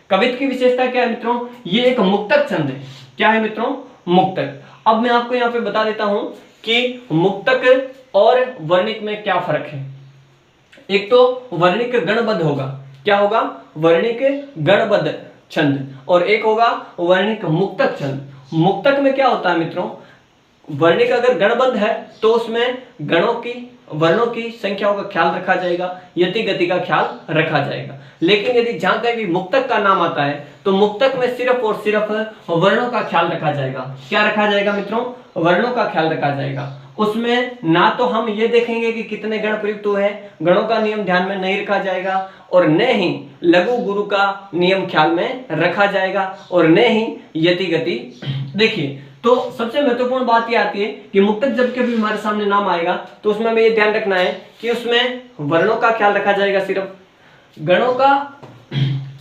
कवित की विशेषता क्या है मित्रों? ये एक मुक्तक छंद है। क्या है मित्रों? मुक्तक। अब मैं आपको यहाँ पे बता देता हूं कि मुक्तक और वर्णिक में क्या फर्क है। एक तो वर्णिक गणबद्ध होगा। क्या होगा? वर्णिक गणबद्ध छंद। और एक होगा वर्णिक मुक्तक छंद। मुक्तक में क्या होता है मित्रों? वर्णिक अगर गणबद्ध है तो उसमें गणों की, वर्णों की संख्याओं का ख्याल रखा जाएगा, यति गति का ख्याल रखा जाएगा। लेकिन यदि जहां कहीं भी मुक्तक का नाम आता है तो मुक्तक में सिर्फ और सिर्फ वर्णों का ख्याल रखा जाएगा। क्या रखा जाएगा मित्रों? वर्णों का ख्याल रखा जाएगा। उसमें ना तो हम ये देखेंगे कि कितने गण प्रयुक्त हुए हैं, गणों का नियम ध्यान में नहीं रखा जाएगा, और न ही लघु गुरु का नियम ख्याल में रखा जाएगा, और न ही यति गति। देखिए तो सबसे महत्वपूर्ण बात यह आती है कि मुक्तक जब कभी हमारे सामने नाम आएगा तो उसमें हमें ये ध्यान रखना है कि उसमें वर्णों का ख्याल रखा जाएगा सिर्फ, गणों का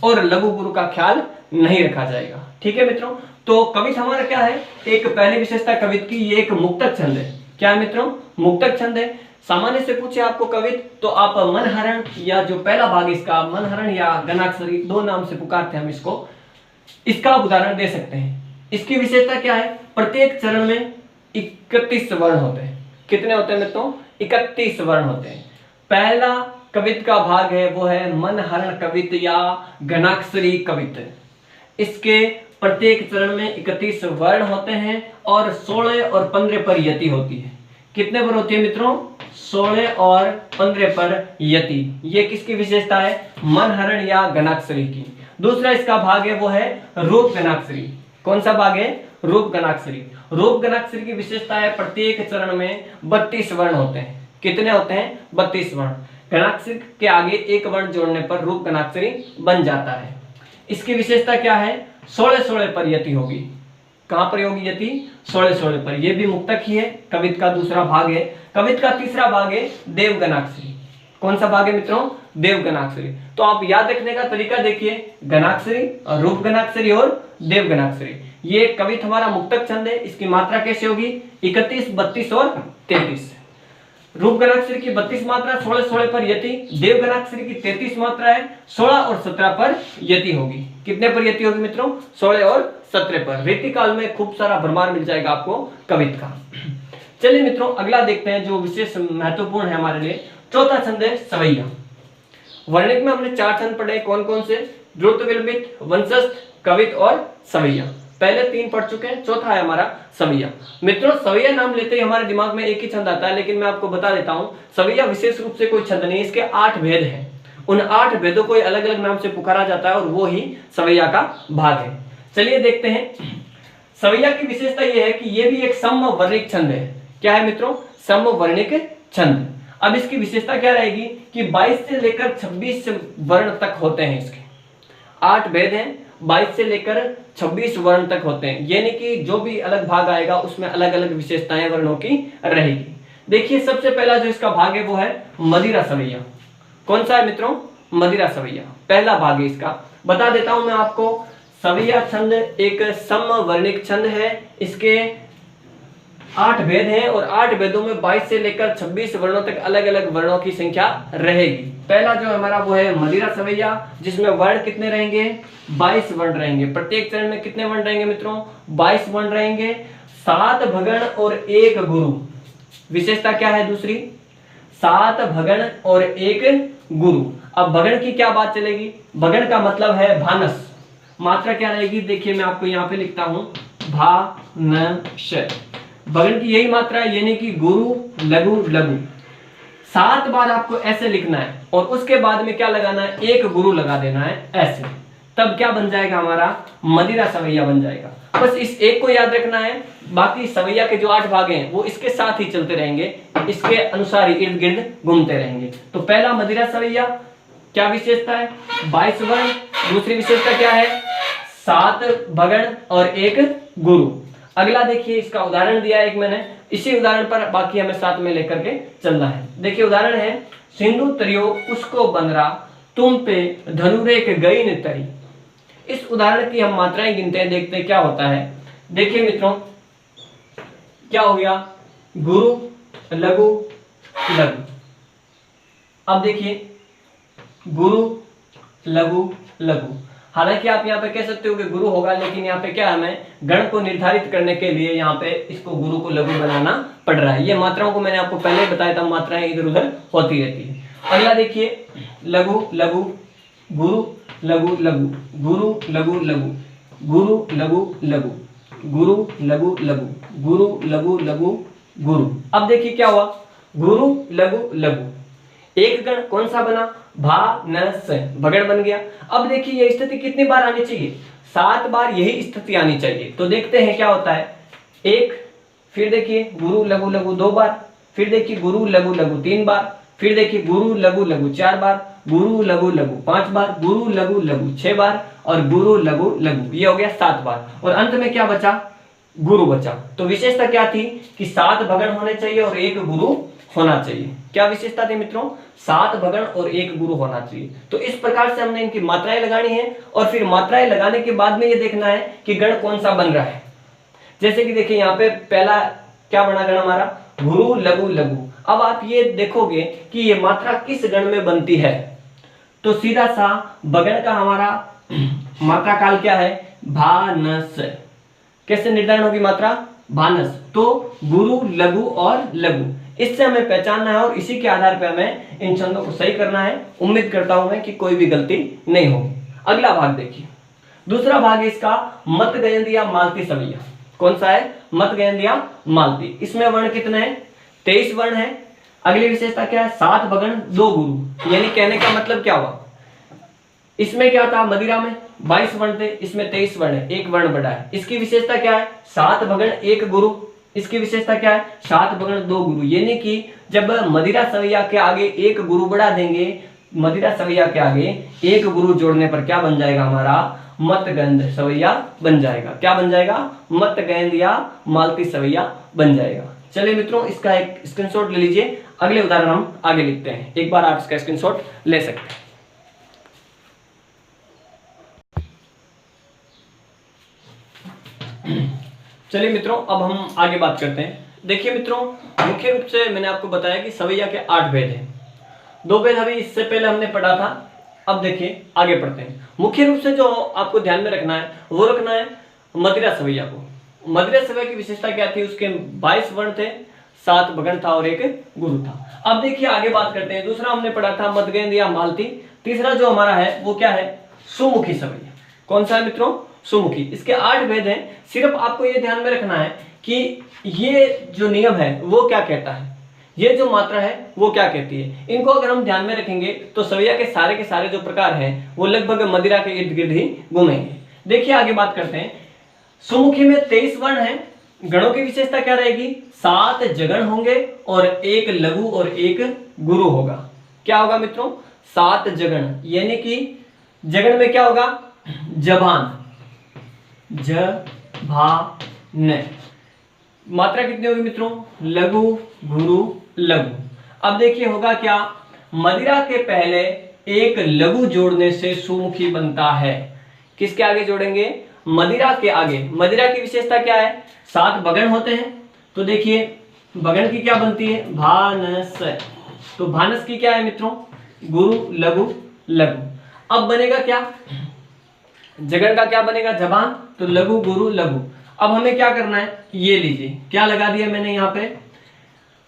और लघु गुरु का ख्याल नहीं रखा जाएगा। ठीक है मित्रों, तो कवित हमारा क्या है? एक पहली विशेषता कवित की, ये एक मुक्तक छंद है। क्या है मित्रों? मुक्तक छंद है। सामान्य से पूछे आपको कवित तो आप मनहरण या जो पहला भाग इसका मनहरण या गणाक्षरी, 2 नाम से पुकारते हैं हम इसको, इसका उदाहरण दे सकते हैं। इसकी विशेषता क्या है? प्रत्येक चरण में 31 वर्ण होते हैं। कितने होते हैं मित्रों? 31 वर्ण होते हैं। पहला कवित का भाग है वो है मनहरण कवित या घनाक्षरी कवित। इसके प्रत्येक चरण में 31 वर्ण होते हैं और 16 और 15 पर यति होती है। कितने पर होती है मित्रों? 16 और 15 पर यति। ये किसकी विशेषता है? मनहरण या घनाक्षरी की। दूसरा इसका भाग है वो है रूप घनाक्षरी। कौन सा भाग है? रूप घनाक्षरी। रूप घनाक्षरी की विशेषता है प्रत्येक चरण में 32 वर्ण होते हैं। कितने होते हैं? 32 वर्ण। घनाक्षरी के आगे एक वर्ण जोड़ने पर रूप घनाक्षरी बन जाता है। इसकी विशेषता क्या है? 16 पर यति होगी। कहां पर होगी यति? 16 पर। यह भी मुक्तक ही है, कवित का दूसरा भाग है। कवित का तीसरा भाग है देवगनाक्षरी। कौन सा भाग है मित्रों? देवगनाक्षरी। तो आप याद रखने का तरीका देखिए, घनाक्षरी और रूप घनाक्षरी और देवगनाक्षरी। ये कवित हमारा मुक्तक छंद है। इसकी मात्रा कैसे होगी? 31, 32 और 33। रूप घनाक्षरी की 32 मात्रा 16 पर यति, देव घनाक्षरी की 33 मात्रा है 16 और 17 पर यति होगी। कितने पर यति होगी मित्रों? 16 और 17 पर। रीतिकाल में खूब सारा भरमार मिल जाएगा आपको कवित का। चलिए मित्रों अगला देखते हैं जो विशेष महत्वपूर्ण है हमारे लिए। चौथा छंद है सवैया। वर्णिक में हमने 4 छंद पढ़े। कौन कौन से? द्रुत विलंबित, वंशस्थ, कवित और सवैया। पहले 3 पढ़ चुके हैं, चौथा है हमारा सवैया। मित्रों सवैया नाम लेते ही हमारे दिमाग में एक ही छंद आता है, लेकिन मैं आपको बता देता हूं सवैया विशेष रूप से कोई छंद नहीं, इसके 8 भेद हैं। उन 8 भेदों को अलग अलग नाम से पुकारा जाता है और वो ही सवैया का भाग है। चलिए देखते हैं। सवैया की विशेषता यह है कि यह भी एक समवर्णिक छंद है। क्या है मित्रों? समवर्णिक छंद। अब इसकी विशेषता क्या रहेगी कि 22 से लेकर 26 वर्ण तक होते हैं। इसके 8 भेद हैं, 22 से लेकर 26 वर्ण तक होते हैं। यानी कि जो भी अलग भाग आएगा उसमें अलग अलग विशेषताएं वर्णों की रहेगी। देखिए सबसे पहला जो इसका भाग है वो है मदिरा सवैया। कौन सा है मित्रों? मदिरा सवैया पहला भाग है इसका। बता देता हूं मैं आपको, सवैया छंद एक समवर्णिक छंद है। इसके 8 भेद हैं और 8 भेदों में 22 से लेकर 26 वर्णों तक अलग अलग वर्णों की संख्या रहेगी। पहला जो हमारा वो है मदिरा सवैया, जिसमें वर्ण कितने रहेंगे? 22 वर्ण रहेंगे। प्रत्येक चरण में कितने वर्ण रहेंगे मित्रों? 22 वर्ण रहेंगे। 7 भगण और 1 गुरु। विशेषता क्या है दूसरी? 7 भगण और 1 गुरु। अब भगण की क्या बात चलेगी? भगण का मतलब है भानस। मात्रा क्या रहेगी? देखिए मैं आपको यहाँ पे लिखता हूं, भानस। भगण की यही मात्रा है, यानी कि गुरु लघु लघु। 7 बार आपको ऐसे लिखना है और उसके बाद में क्या लगाना है? 1 गुरु लगा देना है ऐसे। तब क्या बन जाएगा? हमारा मदिरा सवैया बन जाएगा। बस इस एक को याद रखना है। बाकी सवैया के जो 8 भाग हैं वो इसके साथ ही चलते रहेंगे, इसके अनुसार ही इर्द गिर्द घूमते रहेंगे। तो पहला मदिरा सवैया, क्या विशेषता है? 22 वर्ण। दूसरी विशेषता क्या है? 7 भगण और 1 गुरु। अगला देखिए, इसका उदाहरण दिया है एक मैंने, इसी उदाहरण पर बाकी हमें साथ में लेकर के चलना है। देखिए उदाहरण है, सिंधु तरियो उसको बनरा, तुम पे धनुरेक गई न तरी। इस उदाहरण की हम मात्राएं गिनते हैं, देखते हैं क्या होता है। देखिए मित्रों क्या हो गया? गुरु लघु लघु। अब देखिए गुरु लघु लघु। हालांकि आप यहाँ पे कह सकते हो कि गुरु होगा, लेकिन यहाँ पे क्या हमें गण को निर्धारित करने के लिए यहाँ पे इसको गुरु को लघु बनाना पड़ रहा है। ये मात्राओं को मैंने आपको पहले बताया था, मात्राएं इधर उधर होती रहती है। अगला देखिए, लघु लघु गुरु लघु लघु, गुरु लघु लघु, गुरु लघु लघु, गुरु लघु लघु, गुरु लघु लघु, गुरु। अब देखिए क्या हुआ? गुरु लघु लघु। एक गण कौन सा बना? भानस, भगड़ बन गया। अब देखिए ये स्थिति कितनी बार आनी चाहिए? 7 बार यही स्थिति आनी चाहिए। तो देखते हैं क्या होता है। 1, फिर देखिए गुरु लघु लघु 2 बार, फिर देखिए गुरु लघु लघु 3 बार, फिर देखिए गुरु लघु लघु 4 बार, गुरु लघु लघु 5 बार, गुरु लघु लघु 6 बार और गुरु लघु लघु। ये हो गया 7 बार। और अंत में क्या बचा? गुरु बचा। तो विशेषता क्या थी कि 7 भगण होने चाहिए और 1 गुरु होना चाहिए। क्या विशेषता थी मित्रों? 7 भगण और 1 गुरु होना चाहिए। तो इस प्रकार से हमने इनकी मात्राएं लगानी है और फिर मात्राएं लगाने के बाद में ये देखना है कि गण कौन सा बन रहा है। जैसे कि देखिए यहाँ पे पहला क्या बना गण हमारा? गुरु लघु लघु। अब आप ये देखोगे कि ये मात्रा किस गण में बनती है, तो सीधा सा बगण का हमारा मात्रा काल क्या है? भानस। कैसे निर्धारण होगी मात्रा? भानस। तो गुरु लघु और लघु इससे हमें पहचानना है और इसी के आधार पर हमें इन छंदों को सही करना है। उम्मीद करता हूं मैं कि कोई भी गलती नहीं होगी। अगला भाग देखिए, दूसरा भाग है इसका मत गयंद या मालती सवैया। कौन सा है? मत गयंद या मालती। इसमें वर्ण कितने हैं? 23 वर्ण है। अगली विशेषता क्या है? 7 भगण 2 गुरु। यानी कहने का मतलब क्या हुआ, इसमें क्या था, मदिरा में 22 वर्ण थे, इसमें 23 वर्ण है, एक वर्ण बढ़ा है। इसकी विशेषता क्या है? 7 भगण 1 गुरु। इसकी विशेषता क्या है? 7 भगण 2 गुरु। यानी कि जब मदिरा सवैया के आगे एक गुरु बढ़ा देंगे, मदिरा सवैया के आगे एक गुरु जोड़ने पर क्या बन जाएगा हमारा? मतगंध सवैया बन जाएगा। क्या बन जाएगा? मतगंध या मालती सवैया बन जाएगा। चलिए मित्रों, इसका एक स्क्रीनशॉट ले लीजिए। अगले उदाहरण हम आगे लिखते हैं। एक बार आप इसका स्क्रीनशॉट ले सकते हैं। चलिए मित्रों, अब हम आगे बात करते हैं। देखिए मित्रों, मुख्य रूप से मैंने आपको बताया कि सवैया के 8 भेद हैं। 2 भेद अभी इससे पहले हमने पढ़ा था। अब देखिए आगे पढ़ते हैं। मुख्य रूप से जो आपको ध्यान में रखना है वो रखना है मदिरा सवैया को। मदिरा सवैया की विशेषता क्या थी? उसके 22 वर्ण थे, 7 भगण था और 1 गुरु था। अब देखिए आगे बात करते हैं। दूसरा हमने पढ़ा था मतगेंद या मालती। तीसरा जो हमारा है वो क्या है? सुमुखी सवैया। कौन सा है मित्रों? सुमुखी। इसके 8 भेद हैं। सिर्फ आपको ये ध्यान में रखना है कि ये जो नियम है वो क्या कहता है, ये जो मात्रा है वो क्या कहती है। इनको अगर हम ध्यान में रखेंगे तो सवैया के सारे जो प्रकार हैं वो लगभग मदिरा के इर्द गिर्द ही घूमेंगे। देखिए आगे बात करते हैं। सुमुखी में 23 वर्ण हैं। गणों की विशेषता क्या रहेगी? 7 जगण होंगे और 1 लघु और 1 गुरु होगा। क्या होगा मित्रों? 7 जगण। यानी कि जगण में क्या होगा? जबान, न। मात्रा कितनी होगी मित्रों? लघु गुरु लघु। अब देखिए होगा क्या? मदिरा के पहले एक लघु जोड़ने से सुमुखी बनता है। किसके आगे जोड़ेंगे? मदिरा के आगे। मदिरा की विशेषता क्या है? 7 भगण होते हैं। तो देखिए भगण की क्या बनती है? भानस। तो भानस की क्या है मित्रों? गुरु लघु लघु। अब बनेगा क्या? जगण का क्या बनेगा? जबान। तो लघु गुरु लघु। अब हमें क्या करना है? ये लीजिए, क्या लगा दिया मैंने यहाँ पे?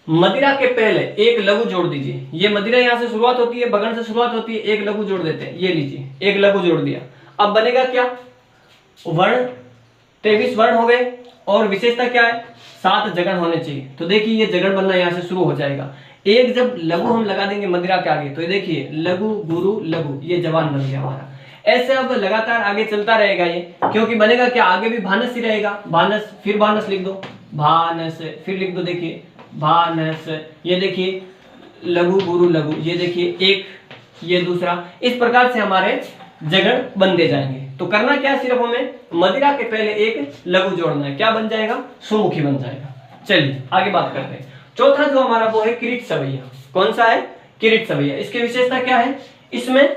मदिरा के पहले एक लघु जोड़ दीजिए। ये मदिरा यहाँ से शुरुआत होती है, भगण से शुरुआत होती है, एक लघु जोड़ देते हैं। ये लीजिए, एक लघु जोड़ दिया। अब बनेगा क्या? वर्ण 23 वर्ण हो गए और विशेषता क्या है? 7 जगण होने चाहिए। तो देखिए ये जगण बनना यहाँ से शुरू हो जाएगा। एक जब लघु हम लगा देंगे मदिरा के आगे, तो देखिए लघु गुरु लघु, ये जबान बन गया हमारा। ऐसे अब लगातार आगे चलता रहेगा ये, क्योंकि बनेगा क्या? आगे भी भानस ही रहेगा। भानस, फिर भानस लिख दो, भानस, फिर लिख दो, देखिए भानस। ये देखिए लघु गुरु लघु, ये देखिए एक, ये दूसरा। इस प्रकार से हमारे जगण बनते जाएंगे। तो करना क्या? सिर्फ हमें मदिरा के पहले एक लघु जोड़ना है। क्या बन जाएगा? सुमुखी बन जाएगा। चलिए आगे बात करते हैं। चौथा जो हमारा वो है किरीट सवैया। कौन सा है? किरीट सवैया। इसकी विशेषता क्या है? इसमें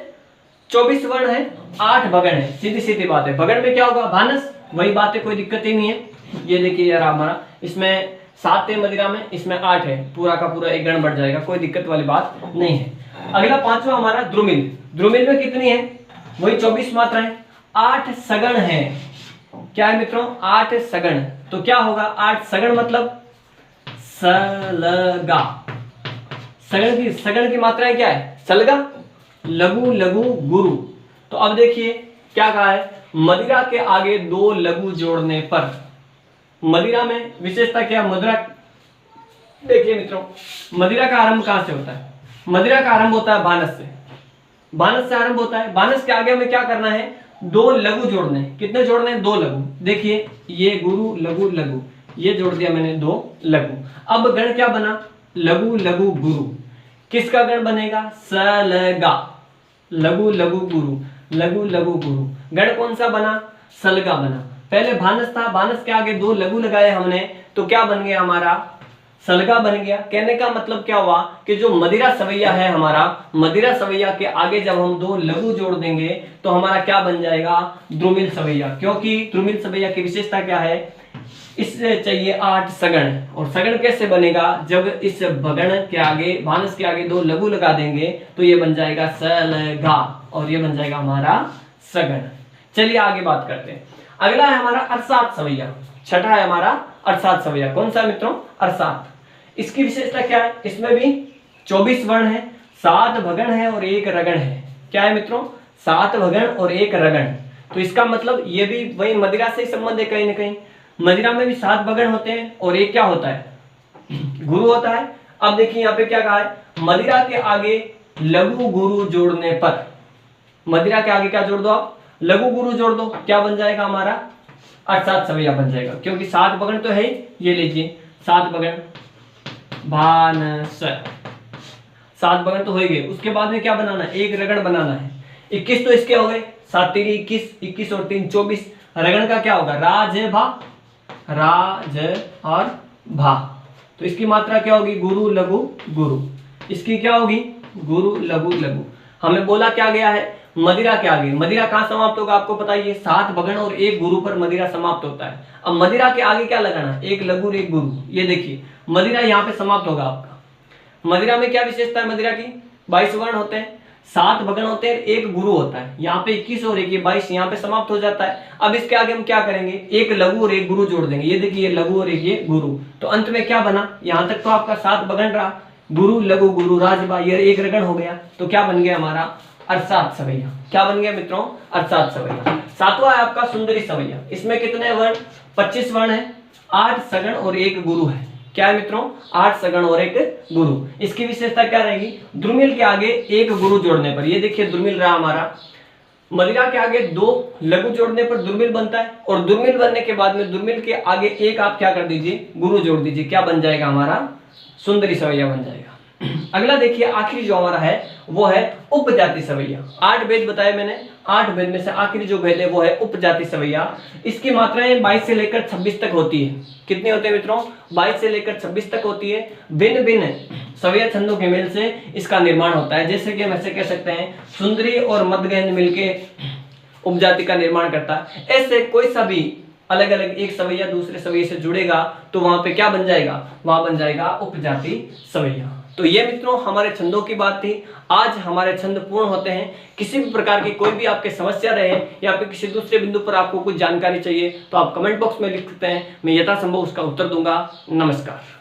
24 वर्ण है, 8 भगण है। सीधी सीधी बात है। भगण में क्या होगा? भानस। वही बात है, कोई दिक्कत ही नहीं है। ये देखिए यार हमारा, इसमें 7 है मदिरा में, इसमें 8 है। पूरा का पूरा एक गण बढ़ जाएगा, कोई दिक्कत वाली बात नहीं है। अगला 5वां हमारा द्रुमिल। द्रुमिल में कितनी है? वही 24 मात्राएं, 8 सगण है। क्या है मित्रों? 8 सगण। तो क्या होगा? 8 सगण मतलब सलगा। सगण की मात्राएं क्या है? सलगा, लघु लघु गुरु। तो अब देखिए क्या कहा है? मदिरा के आगे 2 लघु जोड़ने पर। मदिरा में विशेषता क्या? मदिरा, देखिए मित्रों, मदिरा का आरंभ कहां से होता है? मदिरा का आरंभ होता है भानस से। भानस से आरंभ होता है। भानस के आगे हमें क्या करना है? 2 लघु जोड़ने। कितने जोड़ने हैं? 2 लघु। देखिए ये गुरु लघु लघु, ये जोड़ दिया मैंने 2 लघु। अब गण क्या बना? लघु लघु गुरु। किसका गण बनेगा? सलगा। लघु लघु गुरु, लघु लघु गुरु। गण कौन सा बना? सलगा बना। पहले भानस था, भानस के आगे 2 लघु लगाए हमने, तो क्या बन गया हमारा? सलगा बन गया। कहने का मतलब क्या हुआ कि जो मदिरा सवैया है हमारा, मदिरा सवैया के आगे जब हम 2 लघु जोड़ देंगे तो हमारा क्या बन जाएगा? द्रुमिल सवैया। क्योंकि द्रुमिल सवैया की विशेषता क्या है? इससे चाहिए 8 सगण। और सगण कैसे बनेगा? जब इस भगण के आगे, भानस के आगे 2 लघु लगा देंगे तो ये बन जाएगा सलगा और ये बन जाएगा हमारा सगण। चलिए आगे बात करते हैं। अगला है हमारा अरसात सवैया। छठा है हमारा अरसात सवैया। कौन सा मित्रों? अरसात। इसकी विशेषता क्या है, इसमें भी 24 वर्ण है, 7 भगण है और 1 रगण है। क्या है मित्रों, 7 भगण और 1 रगण। तो इसका मतलब ये भी वही मदिरा से संबंध है कहीं ना कहीं। मदिरा में भी 7 भगण होते हैं और एक क्या होता है, गुरु होता है। अब देखिए यहाँ पे क्या कहा है, मदिरा के आगे लघु गुरु जोड़ने पर, मदिरा के आगे क्या जोड़ दो आप, लघु गुरु जोड़ दो, क्या बन जाएगा हमारा, अर्थात सवैया बन जाएगा। क्योंकि 7 भगण तो है ही, ये लीजिए 7 भगण भानस, 7 भगण तो हो ही गए। उसके बाद में क्या बनाना है, 1 रगण बनाना है। 21 तो इसके हो गए, 7 3 21, 21 और 3 24। रगण का क्या होगा, राज भा, राज और भा। तो इसकी मात्रा क्या होगी, गुरु लघु गुरु। इसकी क्या होगी, गुरु लघु लघु। हमें बोला क्या गया है, मदिरा के आगे, मदिरा कहाँ समाप्त होगा आपको पता ही है, 7 भगण और 1 गुरु पर मदिरा समाप्त होता है। अब मदिरा के आगे क्या लगाना है, 1 लघु और 1 गुरु। ये देखिए मदिरा यहाँ पे समाप्त होगा आपका। मदिरा में क्या विशेषता है, मदिरा की 22 वर्ण होते हैं, 7 भगण होते हैं, 1 गुरु होता है। यहाँ पे 21 और 1 22 यहाँ पे समाप्त हो जाता है। अब इसके आगे हम क्या करेंगे, 1 लघु और 1 गुरु जोड़ देंगे। ये देखिए, ये लघु और ये गुरु। तो अंत में क्या बना, यहाँ तक तो आपका 7 भगण रहा, गुरु लघु गुरु राजभा, ये 1 रगण हो गया। तो क्या बन गया हमारा, अर्थात सवैया। क्या बन गया मित्रों, अर्थात सवैया। सातवां है आपका सुंदरी सवैया। इसमें कितने वर्ण, 25 वर्ण है, 8 सगण और 1 गुरु है। क्या है मित्रों, 8 सगण और 1 गुरु। इसकी विशेषता क्या रहेगी, द्रुमिल के आगे 1 गुरु जोड़ने पर, ये देखिए द्रुमिल रहा हमारा। मदिरा के आगे 2 लघु जोड़ने पर दुर्मिल बनता है, और दुर्मिल बनने के बाद में दुर्मिल के आगे 1 आप क्या कर दीजिए, गुरु जोड़ दीजिए। क्या बन जाएगा हमारा, सुंदरी सवैया बन जाएगा। अगला देखिए, आखिरी जो हमारा है वो है उपजाति सवैया। 8 भेद बताए मैंने, 8 भेद में से आखिरी जो भेद है वो है उपजाति सवैया। इसकी मात्राएं 22 से लेकर 26 तक होती है। कितनी होते हैं मित्रों, 22 से लेकर 26 तक होती है। भिन्न भिन्न सवैया छंदों के मेल से इसका निर्माण होता है। जैसे कि हम ऐसे कह सकते हैं, सुंदरी और मध्यगहन मिलके उपजाति का निर्माण करता है। ऐसे कोई सा भी अलग अलग एक सवैया दूसरे सवैया से जुड़ेगा तो वहां पे क्या बन जाएगा, वहां बन जाएगा उपजाति सवैया। तो ये मित्रों हमारे छंदों की बात थी। आज हमारे छंद पूर्ण होते हैं। किसी भी प्रकार की कोई भी आपके समस्या रहे या फिर किसी दूसरे बिंदु पर आपको कुछ जानकारी चाहिए तो आप कमेंट बॉक्स में लिख सकते हैं, मैं यथासंभव उसका उत्तर दूंगा। नमस्कार।